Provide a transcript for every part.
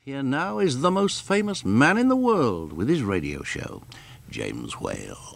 Here now is the most famous man in the world with his radio show, James Whale.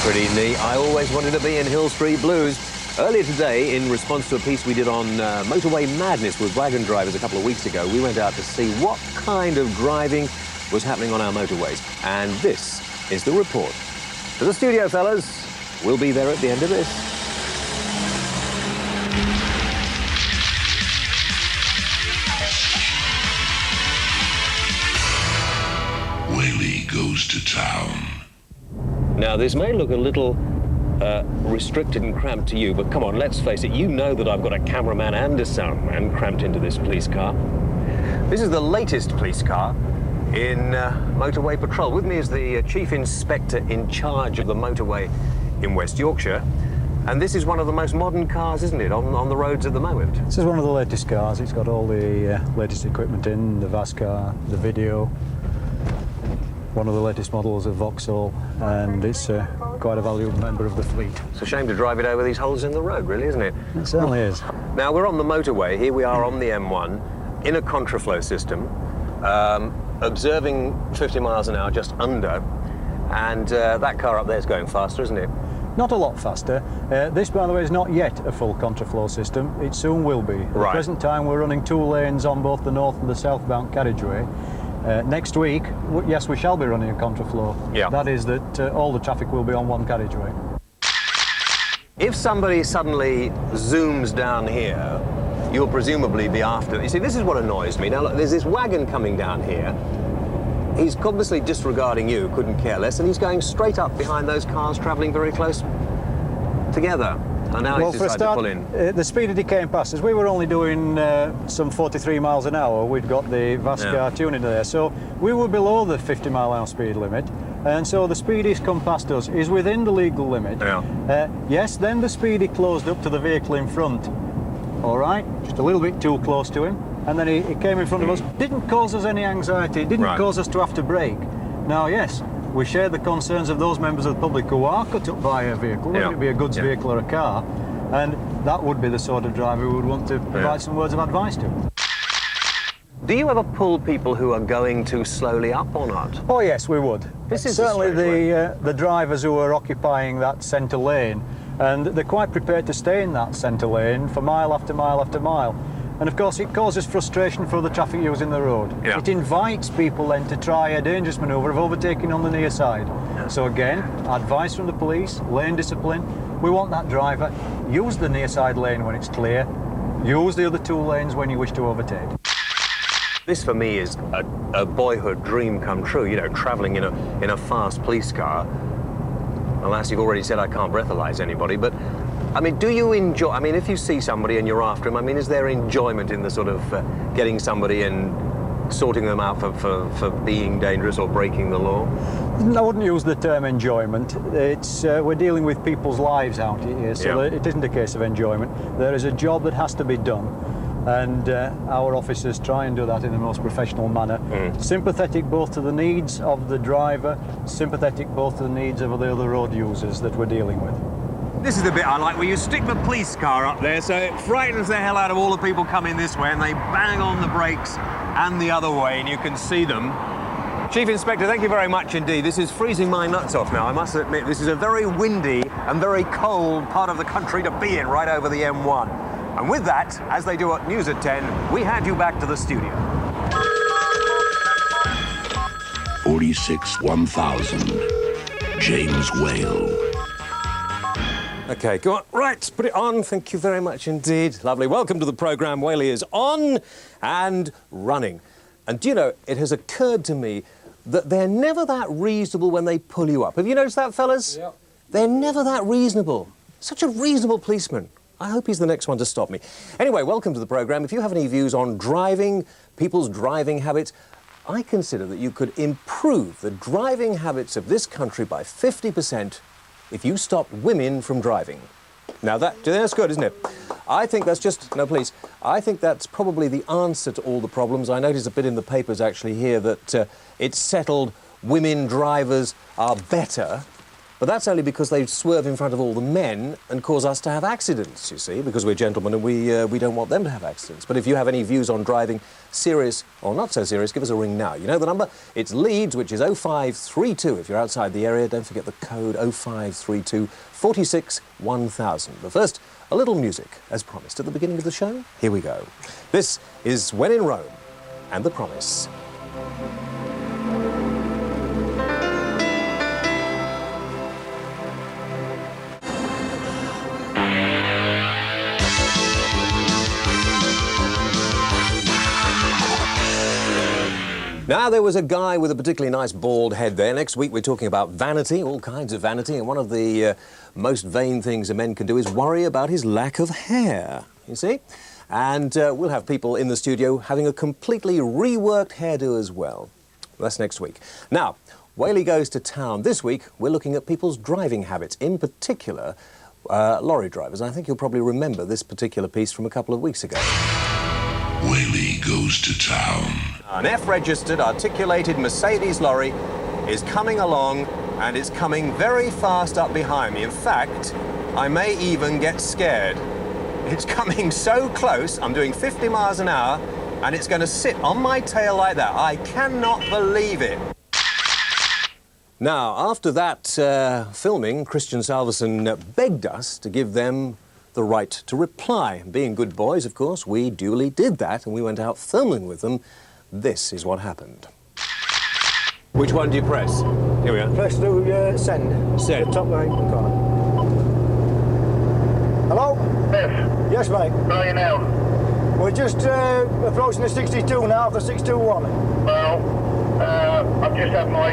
Pretty neat. I always wanted to be in Hill Street Blues. Earlier today, in response to a piece we did on motorway madness with wagon drivers a couple of weeks ago, we went out to see what kind of driving was happening on our motorways. And this is the report. To the studio, fellas. We'll be there at the end of this. Whaley goes to town. Now, this may look a little restricted and cramped to you, but come on, let's face it, you know that I've got a cameraman and a soundman cramped into this police car. This is the latest police car in motorway patrol. With me is the Chief Inspector in charge of the motorway in West Yorkshire. And this is one of the most modern cars, isn't it, on the roads at the moment? This is one of the latest cars. It's got all the latest equipment in, the VASCAR, the video, one of the latest models of Vauxhall, and it's quite a valuable member of the fleet. It's a shame to drive it over these holes in the road, really, isn't it? It certainly is. Now, we're on the motorway. Here we are on the M1 in a contraflow system, observing 50 miles an hour, just under, and that car up there is going faster, isn't it? Not a lot faster. This, by the way, is not yet a full contraflow system. It soon will be. At the present time, we're running 2 lanes on both the north and the southbound carriageway. Next week, yes, we shall be running a contraflow. Yeah. That is that all the traffic will be on one carriageway. If somebody suddenly zooms down here, you'll presumably be after. You see, this is what annoys me. Now, look, there's this wagon coming down here. He's obviously disregarding you, couldn't care less, and he's going straight up behind those cars travelling very close together. And now he's decided to pull in. The speed of decaying past us, we were only doing some 43 miles an hour. We'd got the VASCAR tuning there, so we were below the 50 mile an hour speed limit, and so the speed he's come past us is within the legal limit. Yeah. Yes, then the speed he closed up to the vehicle in front. All right, just a little bit too close to him, and then he came in front of us. Didn't cause us any anxiety, didn't cause us to have to brake. Now, yes, we share the concerns of those members of the public who are cut up by a vehicle, whether it be a goods vehicle or a car, and that would be the sort of driver we would want to provide some words of advice to. Do you ever pull people who are going too slowly up or not? Oh yes, we would. This is certainly the drivers who are occupying that centre lane, and they're quite prepared to stay in that centre lane for mile after mile after mile. And of course it causes frustration for the traffic using the road. Yeah. It invites people then to try a dangerous manoeuvre of overtaking on the near side. Yeah. So again, advice from the police, lane discipline. We want that driver, use the near side lane when it's clear, use the other 2 lanes when you wish to overtake. This for me is a boyhood dream come true, you know, travelling in a fast police car. Alas, you've already said I can't breathalyse anybody, but I mean, do you enjoy, I mean, if you see somebody and you're after him, I mean, is there enjoyment in the sort of getting somebody and sorting them out for being dangerous or breaking the law? I wouldn't use the term enjoyment. It's we're dealing with people's lives out here, so it isn't a case of enjoyment. There is a job that has to be done, and our officers try and do that in the most professional manner. Sympathetic both to the needs of the driver, sympathetic both to the needs of the other road users that we're dealing with. This is the bit I like, where you stick the police car up there, so it frightens the hell out of all the people coming this way, and they bang on the brakes and the other way, and you can see them. Chief Inspector, thank you very much indeed. This is freezing my nuts off now, I must admit. This is a very windy and very cold part of the country to be in, right over the M1. And with that, as they do at News at 10, we hand you back to the studio. 46 1000. James Whale. OK, go on. Right, put it on. Thank you very much indeed. Lovely. Welcome to the programme. Whaley is on and running. And do you know, it has occurred to me that they're never that reasonable when they pull you up. Have you noticed that, fellas? Yep. They're never that reasonable. Such a reasonable policeman. I hope he's the next one to stop me. Anyway, welcome to the programme. If you have any views on driving, people's driving habits, I consider that you could improve the driving habits of this country by 50% if you stopped women from driving. Now that's good, isn't it? I think that's just, no please, I think that's probably the answer to all the problems. I noticed a bit in the papers actually here that it's settled women drivers are better, but that's only because they swerve in front of all the men and cause us to have accidents, you see, because we're gentlemen and we don't want them to have accidents. But if you have any views on driving, serious or not so serious, give us a ring now. You know the number? It's Leeds, which is 0532. If you're outside the area, don't forget the code 0532 46 1000. But first, a little music, as promised at the beginning of the show. Here we go. This is When in Rome and The Promise. Now, there was a guy with a particularly nice bald head there. Next week, we're talking about vanity, all kinds of vanity, and one of the most vain things a man can do is worry about his lack of hair, you see? And we'll have people in the studio having a completely reworked hairdo as well. That's next week. Now, Whaley Goes to Town. This week, we're looking at people's driving habits, in particular, lorry drivers. I think you'll probably remember this particular piece from a couple of weeks ago. Whaley Goes to Town. An F-registered, articulated Mercedes lorry is coming along, and it's coming very fast up behind me. In fact, I may even get scared. It's coming so close, I'm doing 50 miles an hour, and it's going to sit on my tail like that. I cannot believe it. Now, after that filming, Christian Salverson begged us to give them the right to reply. Being good boys, of course, we duly did that, and we went out filming with them. This is what happened. Which one do you press? Here we are. Press the send. Send. The top right corner. Hello? Yes. Yes, mate. Where are you now? We're just approaching the 62 now, the 621. Well, I've just had my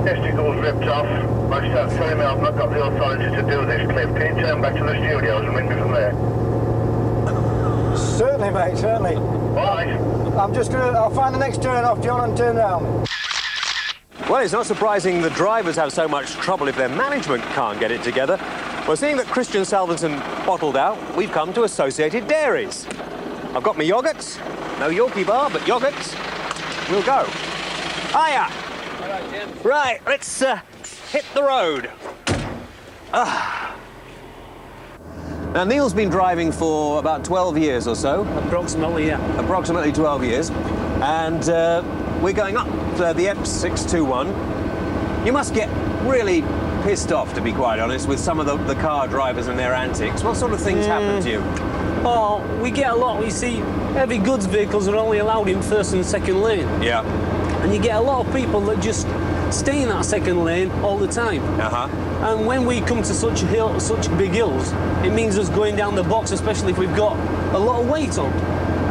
testicles ripped off. My staff telling me I've not got the authority to do this clip. Can you turn back to the studios and ring me from there? Certainly, mate, certainly. All right. I'll find the next turn off, John, and turn round. Well, it's not surprising the drivers have so much trouble if their management can't get it together. Well, seeing that Christian Salverson bottled out, we've come to Associated Dairies. I've got my yoghurts. No Yorkie bar, but yoghurts. We'll go. Hiya! All right, Jim. Right, let's hit the road. Now, Neil's been driving for about 12 years or so. Approximately, yeah. Approximately 12 years. And we're going up the M621. You must get really pissed off, to be quite honest, with some of the car drivers and their antics. What sort of things happen to you? Oh, we get a lot. You see, heavy goods vehicles are only allowed in first and second lane. Yeah. And you get a lot of people that just stay in that second lane all the time. Uh-huh. And when we come to such big hills, it means us going down the box, especially if we've got a lot of weight on.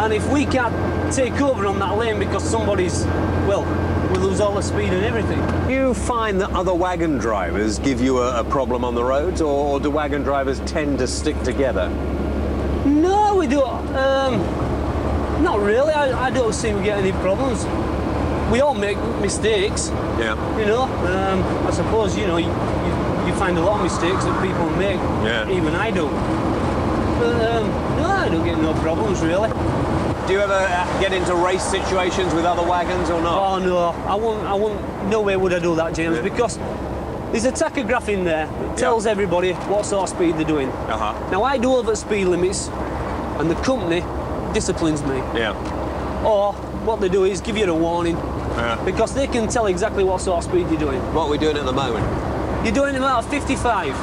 And if we can't take over on that lane because somebody's, well, we lose all the speed and everything. Do you find that other wagon drivers give you a problem on the roads, or do wagon drivers tend to stick together? No, we don't. Not really. I don't seem to get any problems. We all make mistakes. Yeah. You know, I suppose, you know, you find a lot of mistakes that people make. Yeah. Even I do. But, no, I don't get no problems, really. Do you ever get into race situations with other wagons or not? Oh, no, I won't, no way would I do that, James, because there's a tachograph in there that tells everybody what sort of speed they're doing. Uh-huh. Now, I do over speed limits, and the company disciplines me. Yeah. Or what they do is give you a warning, Yeah. because they can tell exactly what sort of speed you're doing. What are we doing at the moment? You're doing about 55.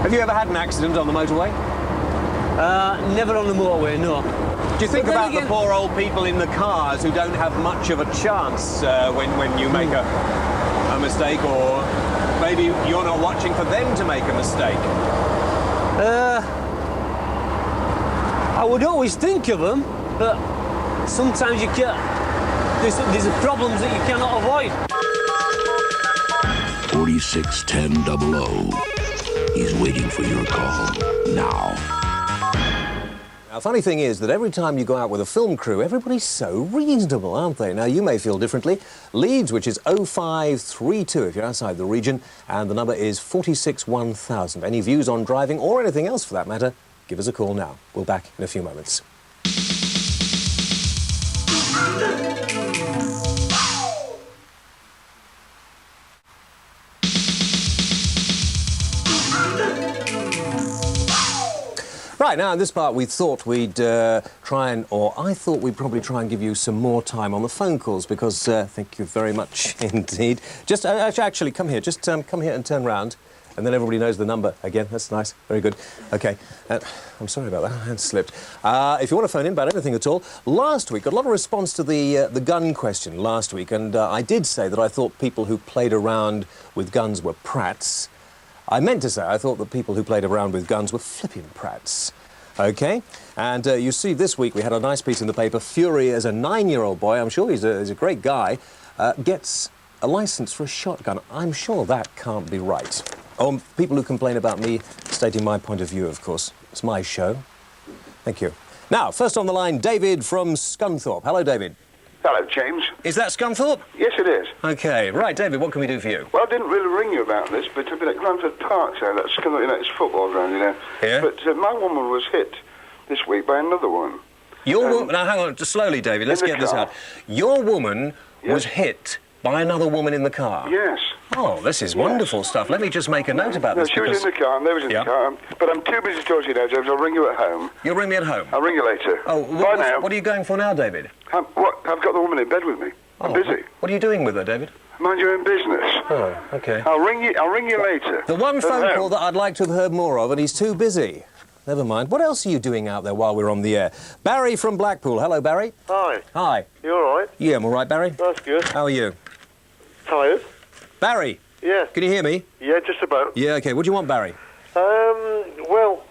Have you ever had an accident on the motorway? Never on the motorway, no. Do you think But then about the again- poor old people in the cars who don't have much of a chance when you make a mistake, or maybe you're not watching for them to make a mistake? I would always think of them, but sometimes you can't. There's problems that you cannot avoid. 461000. He's waiting for your call now. Now, funny thing is that every time you go out with a film crew, everybody's so reasonable, aren't they? Now, you may feel differently. Leeds, which is 0532 if you're outside the region, and the number is 461,000. Any views on driving, or anything else for that matter, give us a call now. We'll be back in a few moments. Right, now in this part we thought we'd I thought we'd probably try and give you some more time on the phone calls because, thank you very much indeed. Just, actually, come here, just come here and turn round and then everybody knows the number again. That's nice, very good. OK, I'm sorry about that, I had slipped. If you want to phone in about anything at all, last week got a lot of response to the gun question last week, and I did say that I thought people who played around with guns were prats. I meant to say I thought that people who played around with guns were flipping prats. OK? And you see, this week we had a nice piece in the paper. Fury, as a 9-year-old boy, I'm sure he's a great guy, gets a licence for a shotgun. I'm sure that can't be right. Oh, people who complain about me stating my point of view, of course. It's my show. Thank you. Now, first on the line, David from Scunthorpe. Hello, David. Hello, James. Is that Scunthorpe? Yes, it is. OK. Right, David, what can we do for you? Well, I didn't really ring you about this, but I've been at Granford Park, so that's it's football ground, you know. Yeah. But my woman was hit this week by another woman. Your woman... Now, hang on, just slowly, David. Let's get this out. Your woman was hit by another woman in the car? Yes. Oh, this is wonderful stuff. Let me just make a note about this. She was in the car, and they was in the car. But I'm too busy to talk to you now, James. I'll ring you at home. You'll ring me at home? I'll ring you later. Oh, Bye now. What are you going for now, David? I've got the woman in bed with me. I'm busy. What are you doing with her, David? Mind your own business. Oh, OK. I'll ring you later. The one phone call that I'd like to have heard more of, and he's too busy. Never mind. What else are you doing out there while we're on the air? Barry from Blackpool. Hello, Barry. Hi. Hi. You all right? Yeah, I'm all right, Barry. That's good. How are you? Tired? Barry. Yeah. Can you hear me? Yeah, just about. Yeah, OK. What do you want, Barry? Well,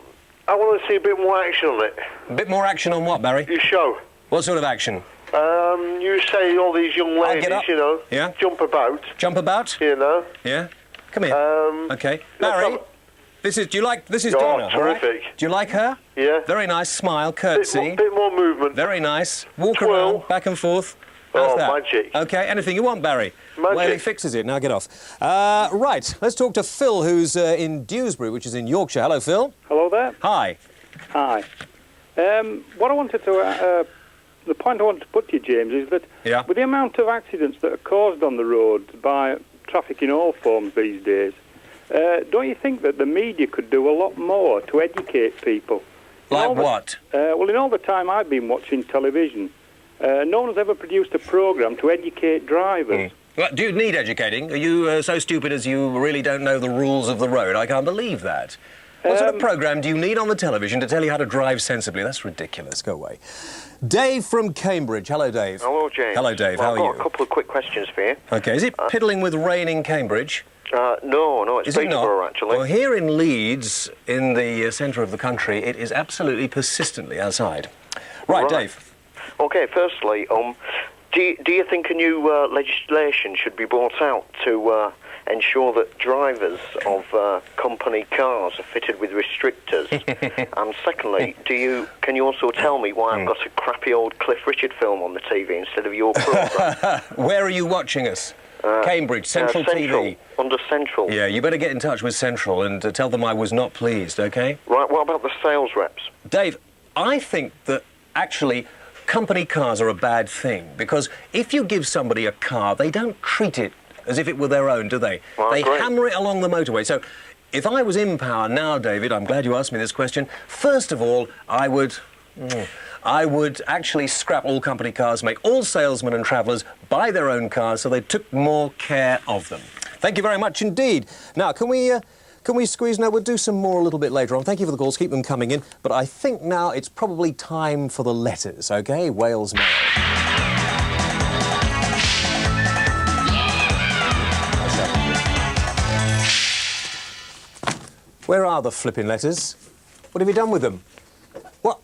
I want to see a bit more action on it. A bit more action on what, Barry? Your show. What sort of action? You say all these young ladies, you know, jump about. Jump about? You know. Yeah. Come here. OK. Barry, this is Donna, terrific. Right? Do you like her? Yeah. Very nice. Smile, curtsy. Bit more movement. Very nice. Walk around, back and forth. How's that? Magic. OK, anything you want, Barry. Magic. Well, he fixes it. Now get off. Right, let's talk to Phil, who's in Dewsbury, which is in Yorkshire. Hello, Phil. Hello there. Hi. Hi. What I wanted to... the point I wanted to put to you, James, is that with the amount of accidents that are caused on the road by traffic in all forms these days, don't you think that the media could do a lot more to educate people? Like what? Well, in all the time I've been watching television, no one's ever produced a programme to educate drivers. Well, do you need educating? Are you so stupid as you really don't know the rules of the road? I can't believe that. What sort of programme do you need on the television to tell you how to drive sensibly? That's ridiculous. Go away. Dave from Cambridge. Hello, Dave. Hello, James. Hello, Dave. Well, how are you? I've got a couple of quick questions for you. OK. Is it piddling with rain in Cambridge? No, it's Peterborough, actually. Well, here in Leeds, in the centre of the country, it is absolutely persistently outside. Right, Dave. OK, firstly, do you think a new legislation should be brought out to ensure that drivers of company cars are fitted with restrictors? And secondly, can you also tell me why I've got a crappy old Cliff Richard film on the TV instead of your programme? Where are you watching us? Cambridge, Central TV. Under Central. Yeah, you better get in touch with Central and tell them I was not pleased, OK? Right, what about the sales reps? Dave, I think that actually company cars are a bad thing, because if you give somebody a car, they don't treat it as if it were their own, do they? They hammer it along the motorway. So if I was in power now, David, I'm glad you asked me this question, first of all, I would actually scrap all company cars, make all salesmen and travellers buy their own cars so they took more care of them. Thank you very much indeed. Now, can we squeeze? No, we'll do some more a little bit later on. Thank you for the calls. Keep them coming in. But I think now it's probably time for the letters, OK? Wales Mail. Where are the flipping letters? What have you done with them? What?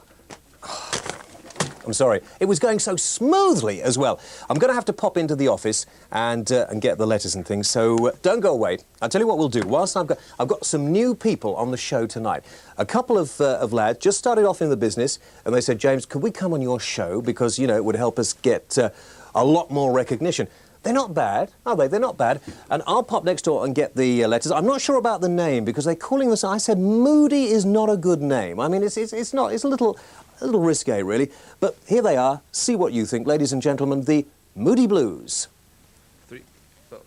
I'm sorry. It was going so smoothly as well. I'm going to have to pop into the office and get the letters and things, so don't go away. I'll tell you what we'll do. Whilst I've got some new people on the show tonight. A couple of lads just started off in the business, and they said, James, could we come on your show? Because, you know, it would help us get a lot more recognition. They're not bad, are they? They're not bad. And I'll pop next door and get the letters. I'm not sure about the name because they're calling this. I said Moody is not a good name. I mean, it's not. It's a little risque, really. But here they are. See what you think, ladies and gentlemen. The Moody Blues. 3, 4.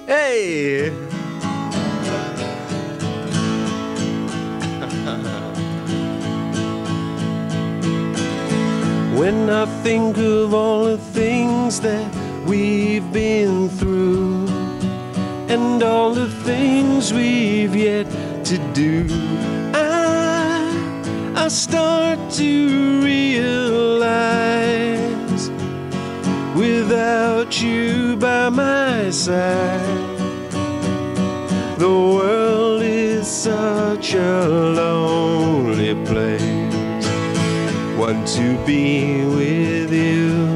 Hey. When I think of all the things that we've been through and all the things we've yet to do, I start to realize without you by my side, the world is such a lonely place. Want to be with you.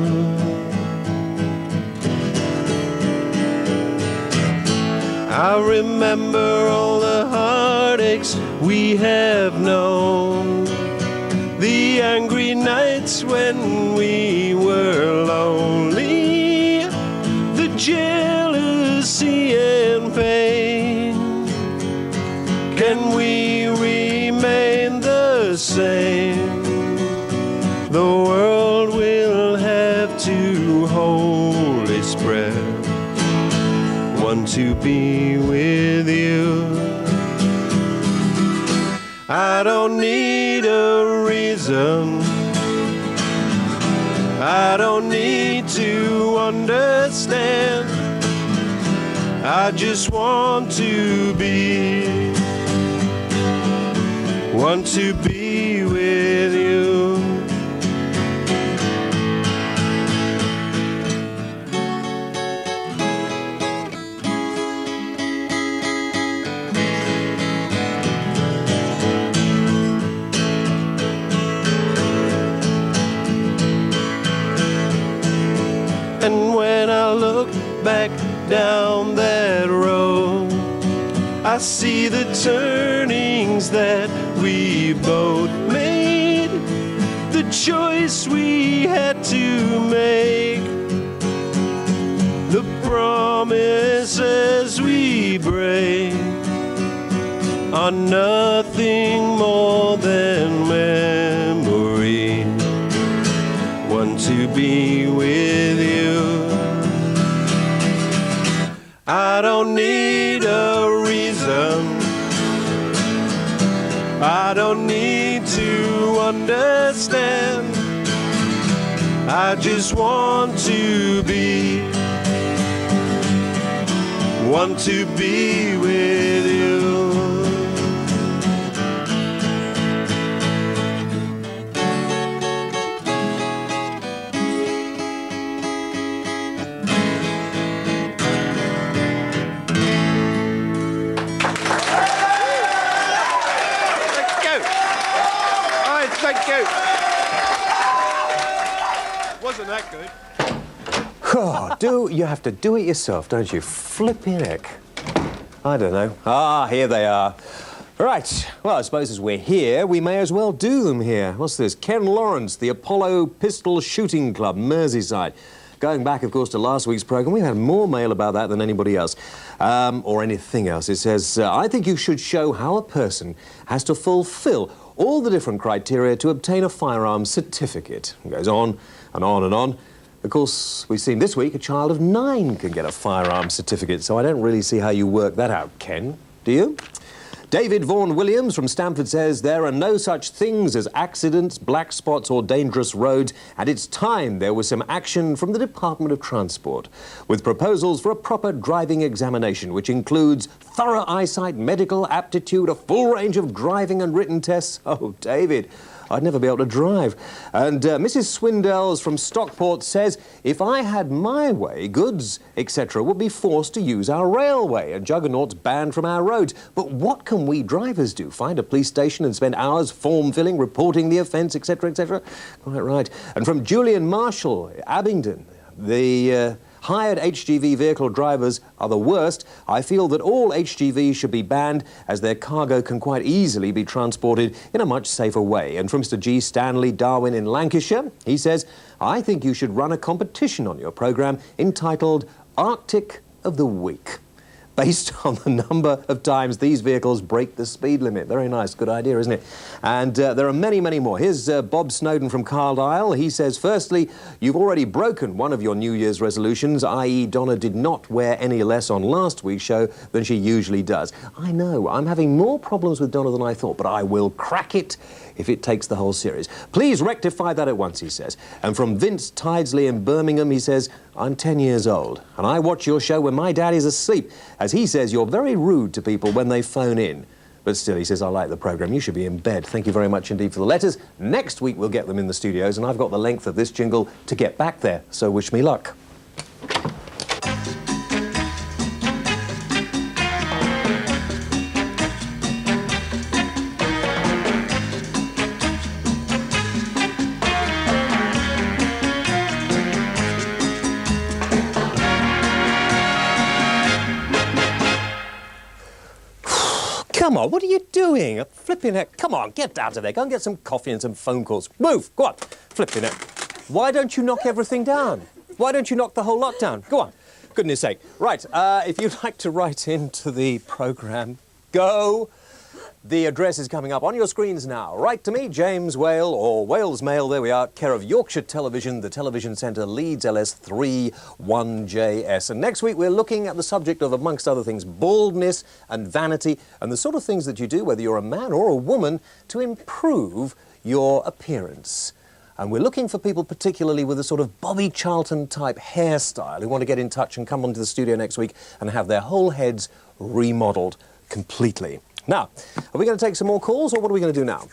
I remember all the heartaches we have known, the angry nights when we were lonely, the jealousy and pain. Can we remain the same? The world will have to hold its breath. Want to be with you. I don't need a reason. I don't need to understand. I just want to be with you. And when I look back down that road, I see the turnings that we both made, the choice we had to make, the promises we break are nothing more than memory. Want to be with you. I don't need a reason. I don't need to understand. I just want to be with you. Thank you. Wasn't that good? Oh, you have to do it yourself, don't you? Flipping heck. I don't know. Ah, here they are. Right. Well, I suppose as we're here, we may as well do them here. What's this? Ken Lawrence, the Apollo Pistol Shooting Club, Merseyside. Going back, of course, to last week's programme, we've had more mail about that than anybody else, or anything else. It says, I think you should show how a person has to fulfil all the different criteria to obtain a firearms certificate. It goes on and on and on. Of course, we've seen this week a child of 9 can get a firearms certificate, so I don't really see how you work that out, Ken. Do you? David Vaughan Williams from Stamford says there are no such things as accidents, black spots or dangerous roads, and it's time there was some action from the Department of Transport with proposals for a proper driving examination which includes thorough eyesight, medical aptitude, a full range of driving and written tests. Oh, David, I'd never be able to drive. And Mrs. Swindells from Stockport says, if I had my way, goods, etc., would be forced to use our railway and juggernauts banned from our roads. But what can can we drivers do? Find a police station and spend hours form filling, reporting the offence, etc., etc.? Quite right. And from Julian Marshall, Abingdon, the hired HGV vehicle drivers are the worst. I feel that all HGVs should be banned as their cargo can quite easily be transported in a much safer way. And from Mr. G. Stanley Darwin in Lancashire, he says, I think you should run a competition on your programme entitled Arctic of the Week, based on the number of times these vehicles break the speed limit. Very nice, good idea, isn't it? And there are many, many more. Here's Bob Snowden from Carlisle. He says, firstly, you've already broken one of your New Year's resolutions, i.e. Donna did not wear any less on last week's show than she usually does. I know, I'm having more problems with Donna than I thought, but I will crack it if it takes the whole series. Please rectify that at once, he says. And from Vince Tidesley in Birmingham, he says, I'm 10 years old, and I watch your show when my dad is asleep. As he says, you're very rude to people when they phone in. But still, he says, I like the programme. You should be in bed. Thank you very much indeed for the letters. Next week, we'll get them in the studios, and I've got the length of this jingle to get back there. So wish me luck. Come on, what are you doing? Flipping it. Come on, get out of there. Go and get some coffee and some phone calls. Move, go on. Flipping it. Why don't you knock everything down? Why don't you knock the whole lot down? Go on. Goodness sake. Right, if you'd like to write into the programme, go. The address is coming up on your screens now. Write to me, James Whale, or Wales Mail, there we are, care of Yorkshire Television, the Television Centre, Leeds LS 31JS. And next week we're looking at the subject of, amongst other things, baldness and vanity, and the sort of things that you do, whether you're a man or a woman, to improve your appearance. And we're looking for people particularly with a sort of Bobby Charlton type hairstyle who want to get in touch and come onto the studio next week and have their whole heads remodelled completely. Now, are we going to take some more calls, or what are we going to do now?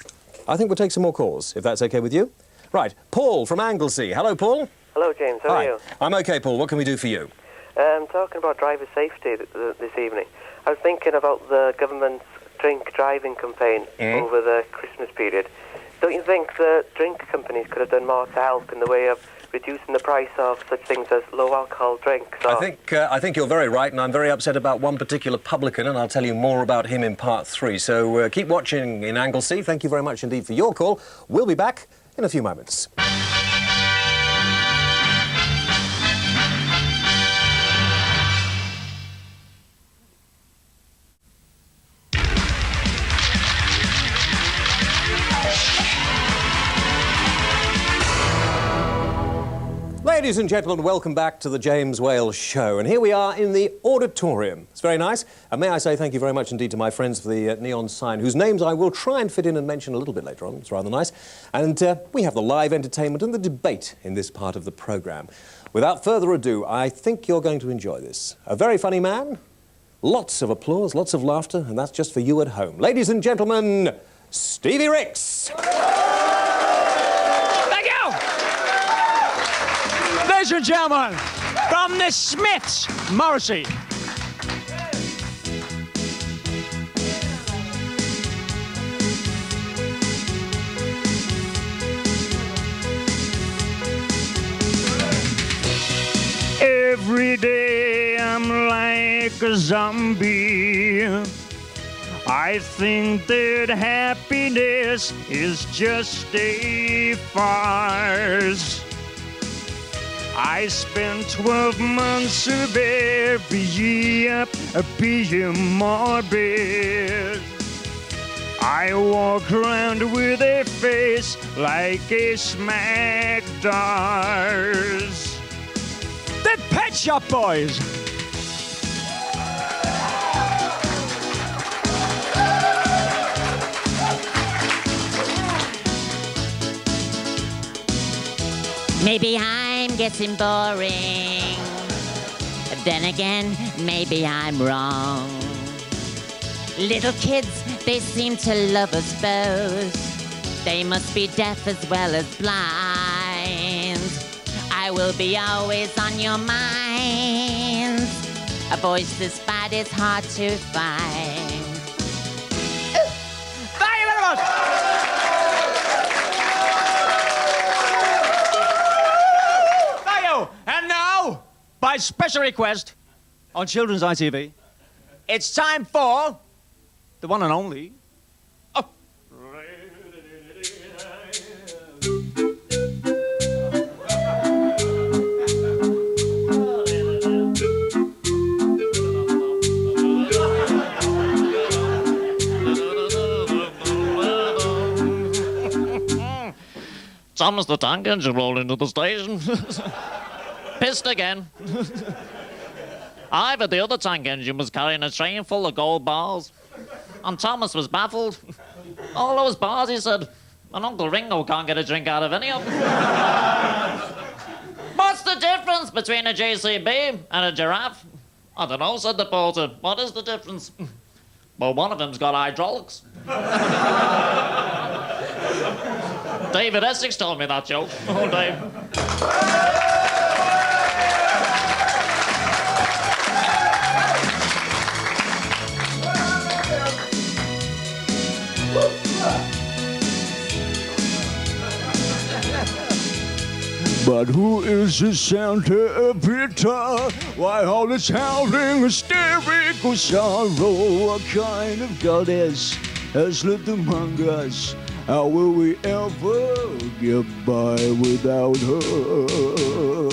I think we'll take some more calls, if that's OK with you. Right, Paul from Anglesey. Hello, Paul. Hello, James. How are you? I'm OK, Paul. What can we do for you? Talking about driver safety this evening, I was thinking about the government's drink driving campaign over the Christmas period. Don't you think the drink companies could have done more to help in the way of reducing the price of such things as low-alcohol drinks? I think you're very right, and I'm very upset about one particular publican, and I'll tell you more about him in part 3. So keep watching in Anglesey. Thank you very much indeed for your call. We'll be back in a few moments. Ladies and gentlemen, welcome back to the James Whale Show. And here we are in the auditorium. It's very nice. And may I say thank you very much indeed to my friends for the neon sign, whose names I will try and fit in and mention a little bit later on. It's rather nice. And we have the live entertainment and the debate in this part of the programme. Without further ado, I think you're going to enjoy this. A very funny man, lots of applause, lots of laughter, and that's just for you at home. Ladies and gentlemen, Stevie Ricks. Ladies and gentlemen, from the Smiths, Morrissey. Every day I'm like a zombie. I think that happiness is just a farce. I spent 12 months of every year being morbid. I walk around with a face like a smack does. The Pet Shop Boys! Maybe I'm getting boring. Then again, maybe I'm wrong. Little kids, they seem to love us both. They must be deaf as well as blind. I will be always on your mind. A voice this bad is hard to find. special request on Children's ITV. It's time for the one and only. Oh. Thomas the Tank Engine rolled into the station. Pissed again. Ivor, the other tank engine, was carrying a train full of gold bars. And Thomas was baffled. All those bars, he said, and Uncle Ringo can't get a drink out of any of them. What's the difference between a JCB and a giraffe? I don't know, said the porter. What is the difference? Well, one of them's got hydraulics. David Essex told me that joke. Oh, Dave. But who is the Santa Peter? Why all this howling hysterical sorrow? What kind of goddess has lived among us? How will we ever get by without her?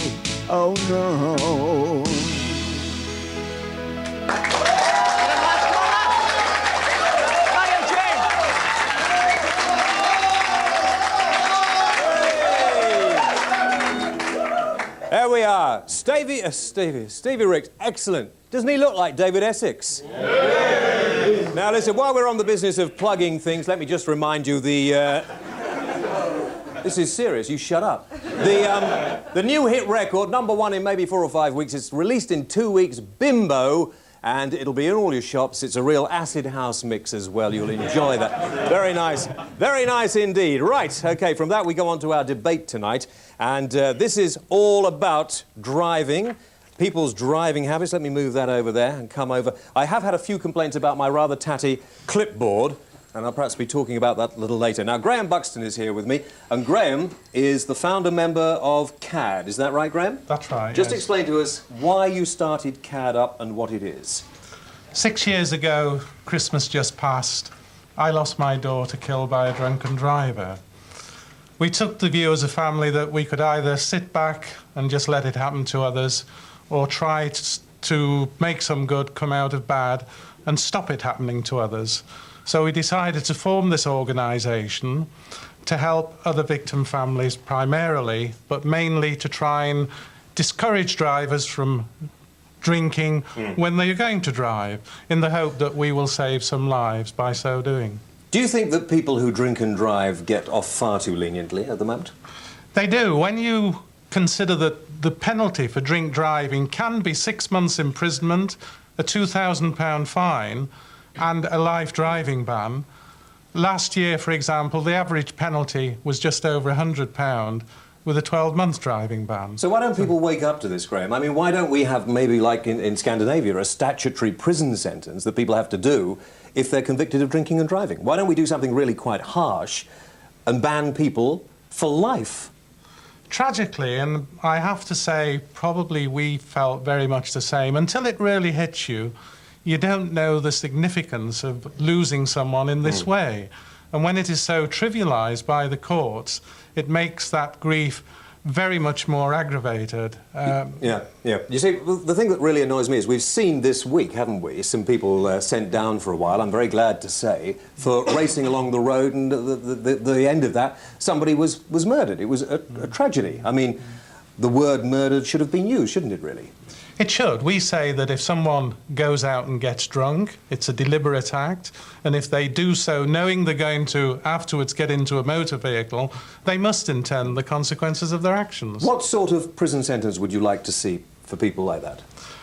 Oh no. There we are. Stevie Ricks, excellent. Doesn't he look like David Essex? Yeah. Now listen, while we're on the business of plugging things, let me just remind you this is serious, you shut up. The new hit record, #1 in maybe 4 or 5 weeks, it's released in 2 weeks, Bimbo, and it'll be in all your shops. It's a real acid house mix as well. You'll enjoy that. Very nice indeed. Right, OK, from that we go on to our debate tonight. And this is all about driving, people's driving habits. Let me move that over there and come over. I have had a few complaints about my rather tatty clipboard, and I'll perhaps be talking about that a little later. Now, Graham Buxton is here with me, and Graham is the founder member of CAD. Is that right, Graham? That's right, Just yes. explain to us why you started CAD up and what it is. 6 years ago, Christmas just passed, I lost my daughter killed by a drunken driver. We took the view as a family that we could either sit back and just let it happen to others or try to make some good come out of bad and stop it happening to others. So we decided to form this organisation to help other victim families primarily, but mainly to try and discourage drivers from drinking when they are going to drive, in the hope that we will save some lives by so doing. Do you think that people who drink and drive get off far too leniently at the moment? They do. When you consider that the penalty for drink driving can be 6 months imprisonment, a £2,000 fine and a life driving ban. Last year, for example, the average penalty was just over £100 with a 12-month driving ban. So why don't people wake up to this, Graham? I mean, why don't we have maybe, like in Scandinavia, a statutory prison sentence that people have to do if they're convicted of drinking and driving? Why don't we do something really quite harsh and ban people for life? Tragically, and I have to say, probably we felt very much the same. Until it really hits you, you don't know the significance of losing someone in this way. And when it is so trivialised by the courts, it makes that grief very much more aggravated. Yeah. You see, the thing that really annoys me is we've seen this week, haven't we, some people sent down for a while, I'm very glad to say, for racing along the road, and the end of that, somebody was murdered. It was a tragedy. I mean, the word murdered should have been used, shouldn't it, really? It should. We say that if someone goes out and gets drunk, it's a deliberate act, and if they do so knowing they're going to afterwards get into a motor vehicle, they must intend the consequences of their actions. What sort of prison sentence would you like to see for people like that?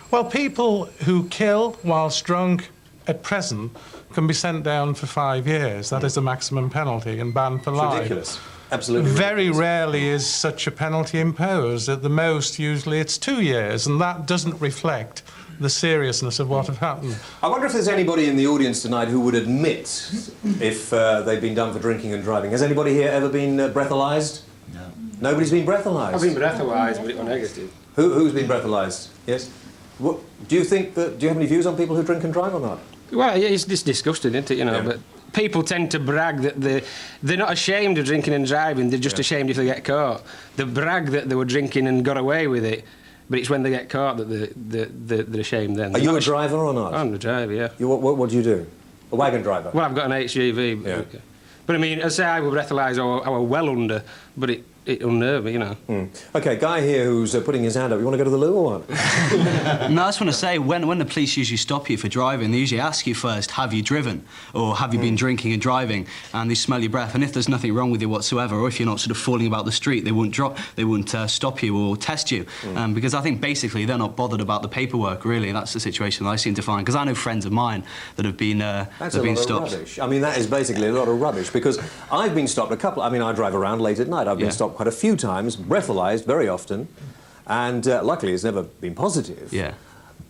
Well, people who kill whilst drunk at present can be sent down for 5 years. That is the maximum penalty and banned for life. Ridiculous. Absolutely. Very rarely is such a penalty imposed. At the most, usually it's 2 years, and that doesn't reflect the seriousness of what had happened. I wonder if there's anybody in the audience tonight who would admit if they've been done for drinking and driving. Has anybody here ever been breathalyzed? No. Nobody's been breathalyzed? I've been breathalyzed, but it was negative. Who's been breathalyzed? Yes. What, do you think that? Do you have any views on people who drink and drive or not? Well, yeah, it's disgusting, isn't it? You know, but people tend to brag that they're not ashamed of drinking and driving. They're just ashamed if they get caught. They brag that they were drinking and got away with it. But it's when they get caught that they're ashamed then. Are you a driver or not? I'm a driver, yeah. What do you do? A wagon driver? Well, I've got an HGV. Yeah. But I mean, I say I were breathalyzed, I were well under, but it unnerved me, you know. OK, guy here who's putting his hand up. You want to go to the loo or what? No, I just want to say, when the police usually stop you for driving, they usually ask you first, have you driven? Or have you been drinking and driving? And they smell your breath. And if there's nothing wrong with you whatsoever, or if you're not sort of falling about the street, they wouldn't stop you or test you. Because I think basically they're not bothered about the paperwork, really. That's the situation that I seem to find. Because I know friends of mine that have been That's a lot stopped. of rubbish. I mean, that is basically a lot of rubbish. Because I've been stopped a couple... I mean, I drive around late at night. I've been stopped quite a few times, breathalyzed very often, and luckily it's never been positive. Yeah.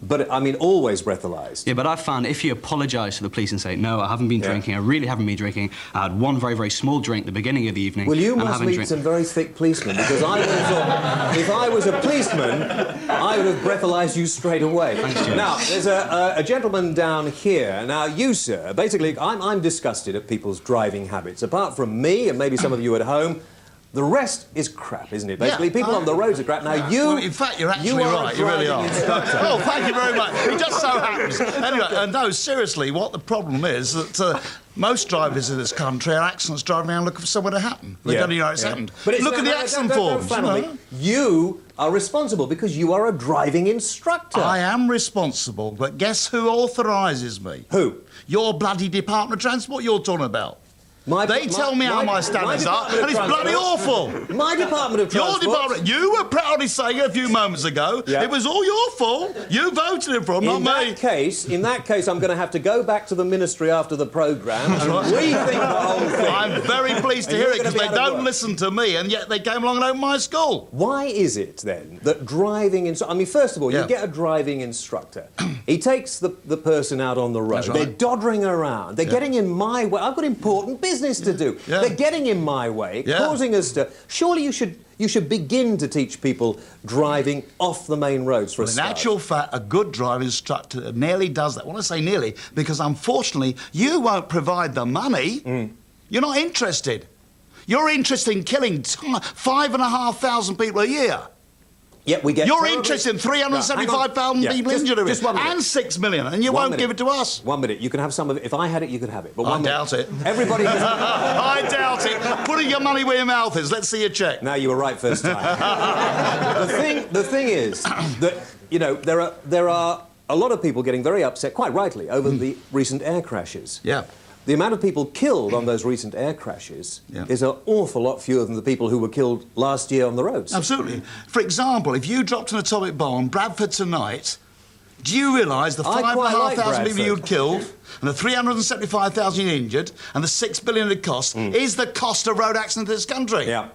But, I mean, always breathalyzed. Yeah, but I've found if you apologise to the police and say, no, I haven't been drinking, I really haven't been drinking, I had one very, very small drink at the beginning of the evening. Well, you must meet some very thick policemen, because I would have thought, if I was a policeman, I would have breathalyzed you straight away. Thanks, James. Now, there's a gentleman down here. Now, you, sir, basically, I'm disgusted at people's driving habits. Apart from me, and maybe some of you at home, the rest is crap, isn't it? Basically, people on the roads are crap. Now, Well, in fact, you're actually right. You really are. Oh, thank you very much. It just so happens. Anyway, no, seriously, what the problem is that most drivers in this country are accidents driving around looking for somewhere to happen. They don't even know it's happened. But look at the accident forms. You are responsible because you are a driving instructor. I am responsible, but guess who authorises me? Who? Your bloody Department of Transport you're talking about. They tell me how my standards are, and it's bloody awful. My Department of Transport? Your department. You were proudly saying a few moments ago it was all your fault. You voted it for him, not me. In that case, I'm going to have to go back to the ministry after the programme and rethink the whole thing. I'm very pleased to hear it, because they don't listen to me, and yet they came along and opened my school. Why is it, then, that driving... I mean, first of all, you get a driving instructor. He takes the person out on the road. That's right. They're doddering around. They're getting in my way. I've got important business to do. They're getting in my way, causing us to... Surely you should begin to teach people driving off the main roads for a start. In actual fact, a good driving instructor nearly does that. When I say nearly, because unfortunately, you won't provide the money. You're not interested. You're interested in killing 5,500 people a year. Yet we get... You're interested in 375,000 people injured of it, and 6 million, and you won't give it to us. 1 minute. You can have some of it. If I had it, you could have it. But I doubt it. Everybody... I doubt it. Putting your money where your mouth is. Let's see your cheque. No, you were right first time. the thing is that, you know, there are a lot of people getting very upset, quite rightly, over the recent air crashes. Yeah. The amount of people killed on those recent air crashes is an awful lot fewer than the people who were killed last year on the roads. Absolutely. For example, if you dropped an atomic bomb on Bradford tonight, do you realise the 5,500 people you'd killed, and the 375,000 you injured, and the 6 billion it cost, is the cost of road accidents in this country? Yeah.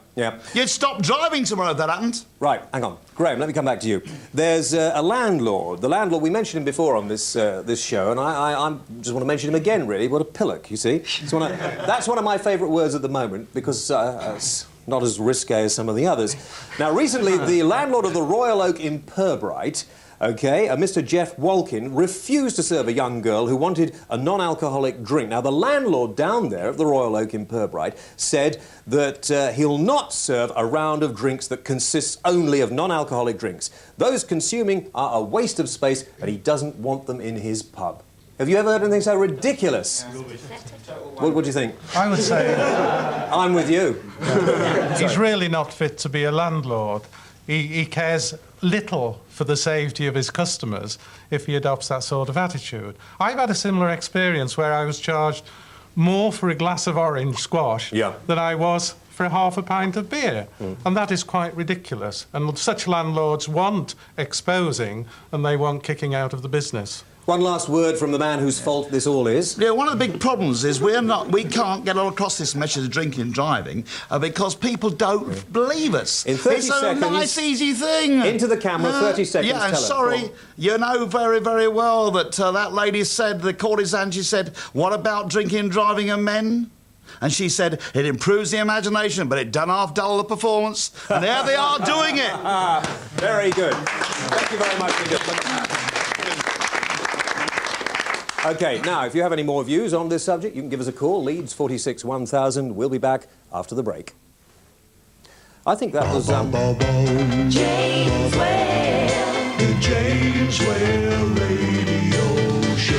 You'd stop driving tomorrow if that happened. Right, hang on. Graham, let me come back to you. There's a landlord. The landlord, we mentioned him before on this show, and I just want to mention him again, really. What a pillock, you see. That's one of my favourite words at the moment, because it's not as risque as some of the others. Now, recently, the landlord of the Royal Oak in Pirbright, Mr. Jeff Walkin, refused to serve a young girl who wanted a non-alcoholic drink. Now, the landlord down there at the Royal Oak in Pirbright said that he'll not serve a round of drinks that consists only of non-alcoholic drinks. Those consuming are a waste of space, and he doesn't want them in his pub. Have you ever heard anything so ridiculous? What do you think? I would say... I'm with you. He's really not fit to be a landlord. He cares little for the safety of his customers if he adopts that sort of attitude. I've had a similar experience where I was charged more for a glass of orange squash than I was for half a pint of beer. And that is quite ridiculous. And such landlords want exposing, and they want kicking out of the business. One last word from the man whose fault this all is. Yeah, one of the big problems is we can't get across this message of drinking and driving because people don't believe us. In 30 it's seconds, a nice, easy thing. Into the camera, 30 seconds. Yeah, and tell sorry, her. you know very, very well that that lady said, the courtesan, she said, what about drinking and driving and men? And she said, it improves the imagination, but it done half dull the performance. And there they are doing it. Very good. Thank you very much indeed. OK, now, if you have any more views on this subject, you can give us a call. Leeds 46 1000. We'll be back after the break. I think that was... James Whale. The James Whale Radio Show.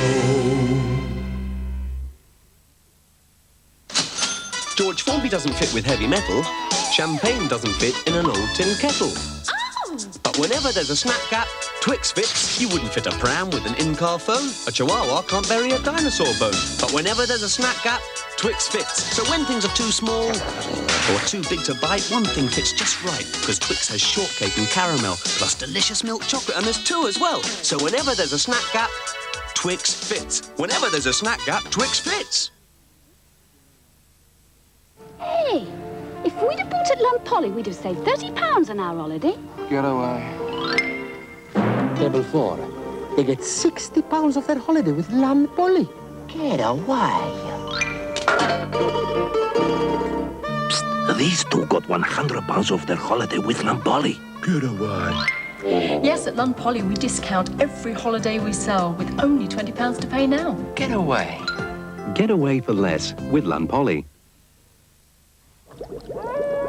George Formby doesn't fit with heavy metal. Champagne doesn't fit in an old tin kettle. But whenever there's a snap gap, Twix fits. You wouldn't fit a pram with an in-car phone. A chihuahua can't bury a dinosaur bone. But whenever there's a snap gap, Twix fits. So when things are too small or too big to bite, one thing fits just right. Because Twix has shortcake and caramel, plus delicious milk chocolate, and there's 2 as well. So whenever there's a snack gap, Twix fits. Whenever there's a snack gap, Twix fits. Hey, if we'd have bought at Lampolly, we'd have saved £30 on our holiday. Get away. Table 4. They get £60 off their holiday with Lampolly. Get away. Psst, these two got £100 off their holiday with Lampolly. Get away. Yes, at Lampolly we discount every holiday we sell with only £20 to pay now. Get away. Get away for less with Lampolly.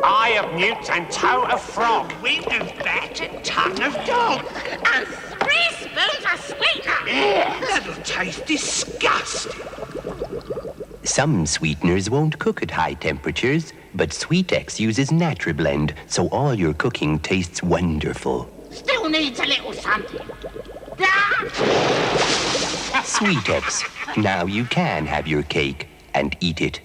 Eye of newt and toe of frog, wing of bat and tongue of dog, and 3 spoons of sweetener. That'll taste disgusting. Some sweeteners won't cook at high temperatures, but Sweetex uses NatriBlend, so all your cooking tastes wonderful. Still needs a little something. Sweetex. Now you can have your cake and eat it.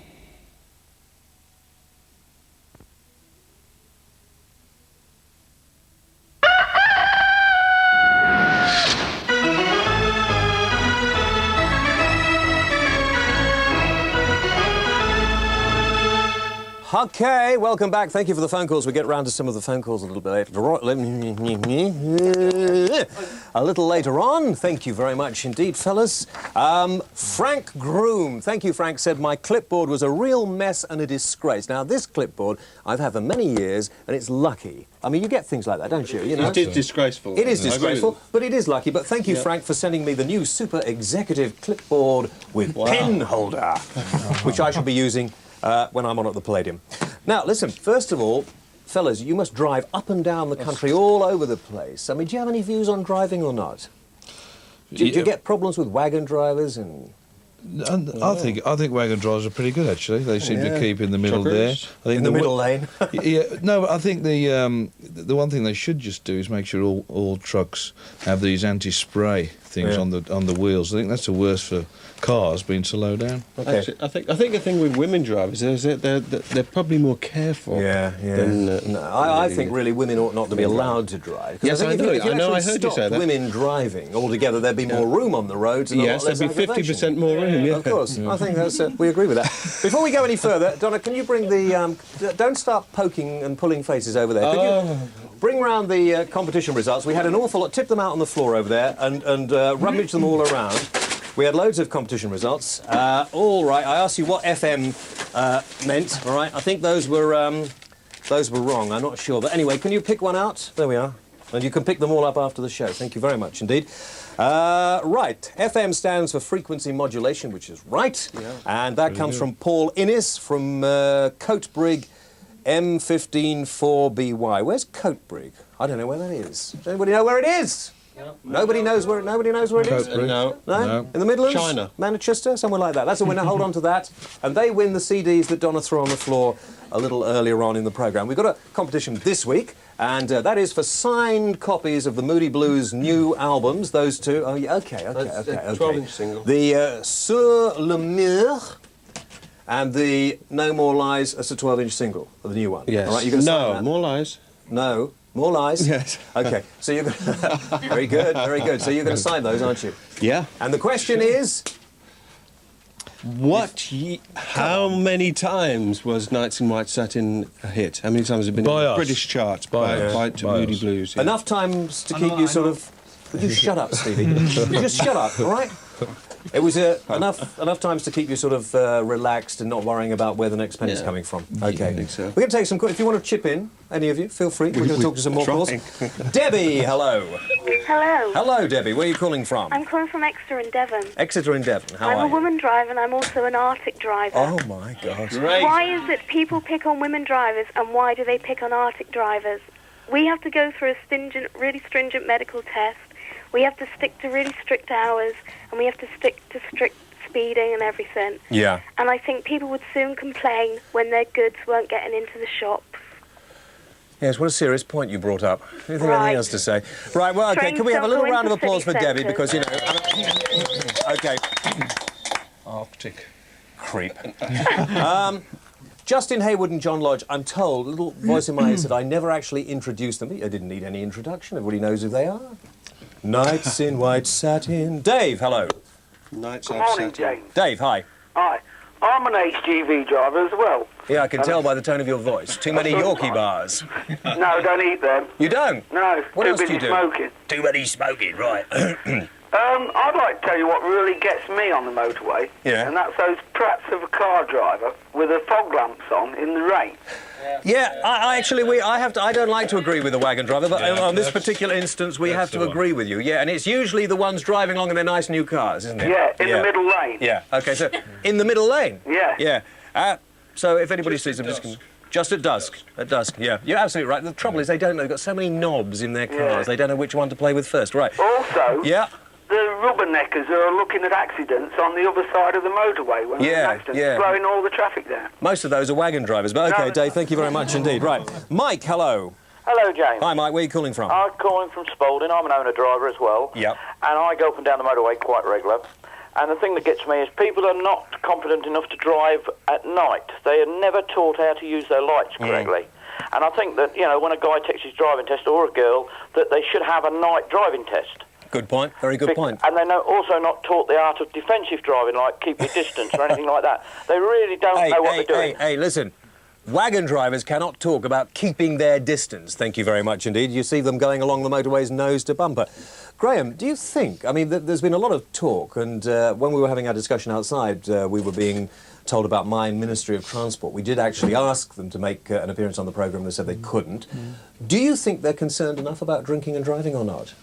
OK, welcome back. Thank you for the phone calls. We'll get round to some of the phone calls a little bit later. A little later on. Thank you very much indeed, fellas. Frank Groom. Thank you, Frank, said my clipboard was a real mess and a disgrace. Now, this clipboard I've had for many years, and it's lucky. I mean, you get things like that, don't you? You know? It is disgraceful. It is disgraceful, but it is lucky. But thank you, Frank, for sending me the new super executive clipboard with pen holder, which I shall be using when I'm on at the Palladium. Now, listen, first of all, fellas, you must drive up and down the country, all over the place. I mean, do you have any views on driving or not? Do you get problems with wagon drivers and... I think wagon drivers are pretty good, actually. They seem to keep in the middle there. I think in the middle lane. No, but I think the one thing they should just do is make sure all trucks have these anti-spray things on the wheels. I think that's the worst for cars being so low down. Okay. Actually, I think the thing with women drivers is that they're probably more careful. Than, no, I think really women ought not to be allowed to drive. Yes, I know. I heard you say that. Women driving altogether, there'd be more room on the roads. And yes, there'd be 50% more room. Yeah, of course. I think that's we agree with that. Before we go any further, Donna, can you bring the don't start poking and pulling faces over there. Could you bring round the competition results? We had an awful lot. Tip them out on the floor over there and rummage them all around. We had loads of competition results. All right, I asked you what FM meant. All right, I think those were wrong. I'm not sure, but anyway, can you pick one out? There we are, and you can pick them all up after the show. Thank you very much indeed. Right, FM stands for frequency modulation, which is right, and that comes from Paul Innes from Coatbrig M154BY. Where's Coatbrig? I don't know where that is. Does anybody know where it is? Nobody knows where it is? No. In the Midlands? China. Manchester? Somewhere like that. That's a winner. Hold on to that. And they win the CDs that Donna threw on the floor a little earlier on in the programme. We've got a competition this week, and that is for signed copies of the Moody Blues' new albums. Those two. Oh, yeah, okay. 12-inch single. The Sur le Mur and the No More Lies. That's a 12-inch single of the new one. Yes. All right, you're going to sign that? More Lies. No. More lies? Yes. OK, so you're going to... Very good, very good. So you're going to sign those, aren't you? Yeah. And the question is... How many times was Nights in White Satin a hit? How many times has it been in the British charts by Moody Blues? Yeah. Enough times to keep you sort of... Would you shut up, Stevie? Just shut up, all right? It was enough times to keep you sort of relaxed and not worrying about where the next penny's coming from. Okay. I think so. We're going to take some... If you want to chip in, any of you, feel free. We're going to talk to some more calls. Debbie, hello. Hello. Hello, Debbie. Where are you calling from? I'm calling from Exeter in Devon. Exeter in Devon. How I'm are a you? woman driver and I'm also an Arctic driver. Oh, my God. Why is it people pick on women drivers and why do they pick on Arctic drivers? We have to go through a really stringent medical test. We have to stick to really strict hours and we have to stick to strict speeding and everything. Yeah. And I think people would soon complain when their goods weren't getting into the shops. Yes, what a serious point you brought up. Anything else to say? Right, well, okay, Trains can we have a don't little go round of into applause for city Debbie centres. because, you know... Okay. Arctic. Creep. Justin Hayward and John Lodge, I'm told, a little voice in my head said I never actually introduced them. I didn't need any introduction. Everybody knows who they are. Knights in white satin. Dave, hello. Knights Good morning, James. Dave, hi. Hi. I'm an HGV driver as well. Yeah, I can tell by the tone of your voice. Too many Yorkie bars. No, don't eat them. You don't? No. What too else do busy you do? smoking. Too many smoking, right. I'd like to tell you what really gets me on the motorway. Yeah. And that's those prats of a car driver with the fog lamps on in the rain. Yeah, I don't like to agree with the wagon driver, but on this particular instance, we have to agree with you. Yeah, and it's usually the ones driving along in their nice new cars, isn't it? Yeah, in the middle lane. Yeah, okay, so in the middle lane? Yeah. Yeah. So if anybody sees them, just at dusk. At dusk, yeah. You're absolutely right. The trouble is they don't know. They've got so many knobs in their cars, Yeah. they don't know which one to play with first. Right. Also, Yeah. the rubberneckers are looking at accidents on the other side of the motorway when there's an accident, slowing all the traffic down. Most of those are wagon drivers, but okay, Dave, thank you very much indeed. Right. Mike, hello. Hello, James. Hi, Mike. Where are you calling from? I'm calling from Spalding. I'm an owner driver as well. Yep. And I go up and down the motorway quite regular. And the thing that gets me is people are not confident enough to drive at night. They are never taught how to use their lights correctly. And I think that, you know, when a guy takes his driving test, or a girl, that they should have a night driving test. Good point. Very good point. And they're also not taught the art of defensive driving, like keep your distance or anything like that. They really don't know what they're doing. Hey, listen. Wagon drivers cannot talk about keeping their distance. Thank you very much indeed. You see them going along the motorways nose to bumper. Graham, do you think, I mean, there's been a lot of talk, and when we were having our discussion outside, we were being told about my Ministry of Transport. We did actually ask them to make an appearance on the programme. They said they couldn't. Do you think they're concerned enough about drinking and driving or not?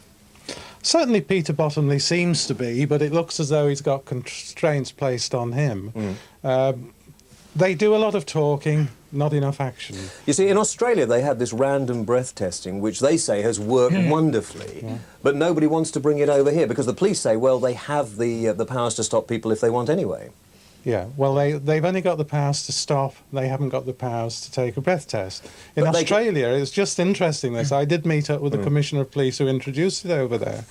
Certainly Peter Bottomley seems to be, but it looks as though he's got constraints placed on him. They do a lot of talking, not enough action. You see, in Australia they had this random breath testing, which they say has worked wonderfully, but nobody wants to bring it over here because the police say, well, they have the powers to stop people if they want anyway. Yeah, well, they've only got the powers to stop. They haven't got the powers to take a breath test. In But they Australia, it's just interesting this. I did meet up with the Commissioner of Police who introduced it over there,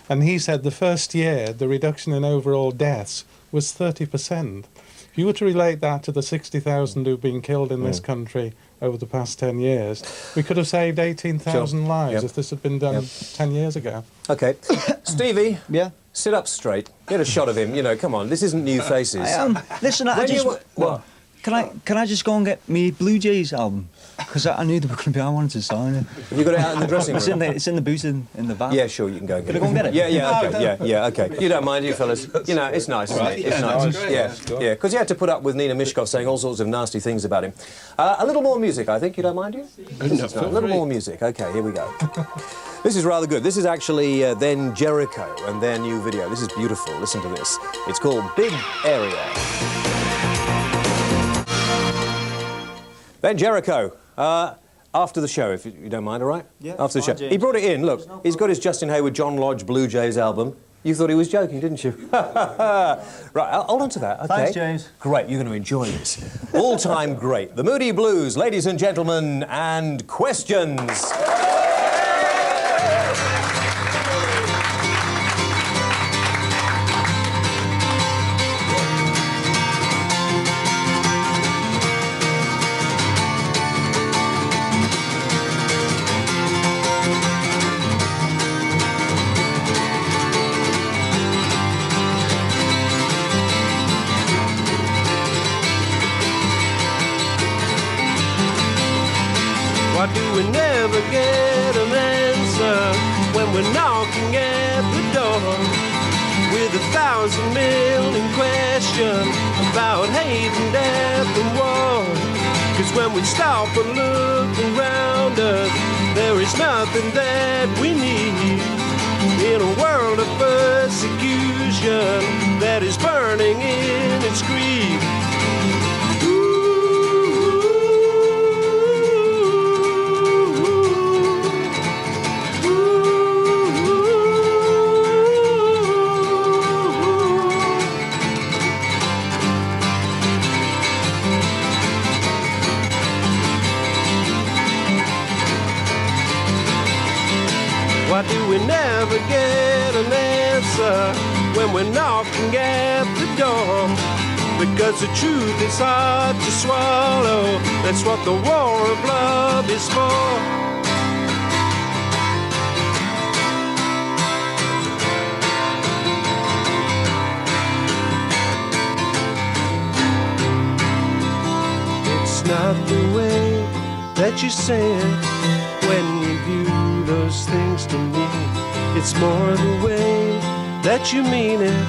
and he said the first year the reduction in overall deaths was 30%. If you were to relate that to the 60,000 who've been killed in this country over the past 10 years, we could have saved 18,000 lives if this had been done 10 years ago. OK. Stevie? Yeah? Sit up straight. Get a shot of him. You know, come on, this isn't New Faces. Listen, I When just... you- what? Can I just go and get me Blue Jays album? Because I knew they were going to be... I wanted to sign it. Have you got it out in the dressing room? It's in the boot in the van. Yeah, sure, you can go and get Can I go and get it? Yeah, okay, okay. You don't mind, you fellas? You know, it's nice, isn't it? It's nice. Yeah, because you had to put up with Nina Mishkov saying all sorts of nasty things about him. A little more music, I think. You don't mind, you? A little more music. Okay, here we go. This is rather good. This is actually Then Jericho and their new video. This is beautiful. Listen to this. It's called Big Area. Then Jericho. After the show, if you don't mind, all right? Yeah, After the show. fine, James. He brought it in, look. He's got his Justin Hayward, John Lodge, Blue Jays album. You thought he was joking, didn't you? Right, hold on to that, OK? Thanks, James. Great, you're going to enjoy this. All-time great. The Moody Blues, ladies and gentlemen, and Questions. Why do we never get an answer when we're knocking at the door? with 1,000 million questions about hate and death and war. 'Cause when we stop and look around us, there is nothing that we need in a world of persecution that is burning in its greed. Why do we never get an answer when we're knocking at the door? Because the truth is hard to swallow. That's what the war of love is for. It's not the way that you say it when you view those things to me. It's more the way that you mean it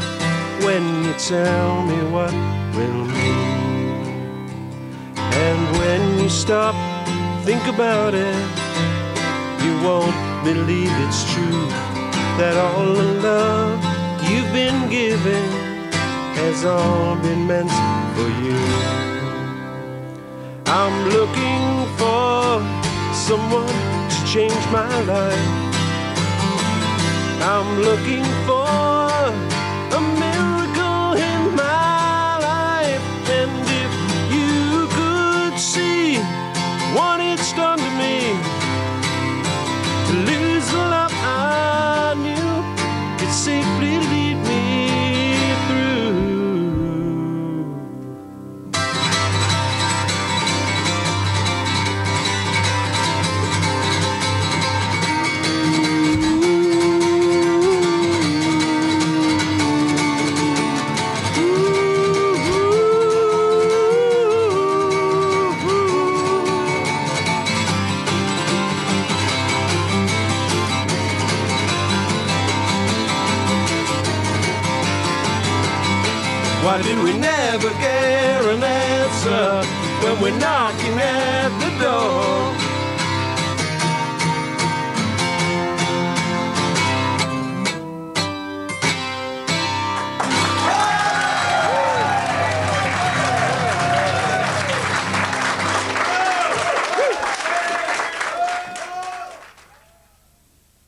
when you tell me what will mean. And when you stop, think about it, you won't believe it's true that all the love you've been giving has all been meant for you. I'm looking for someone to change my life. I'm looking for a miracle in my life. And if you could see what it's done to me, to lose the love I knew, it safely lead me through. Why do we never get an answer when we're knocking at the door?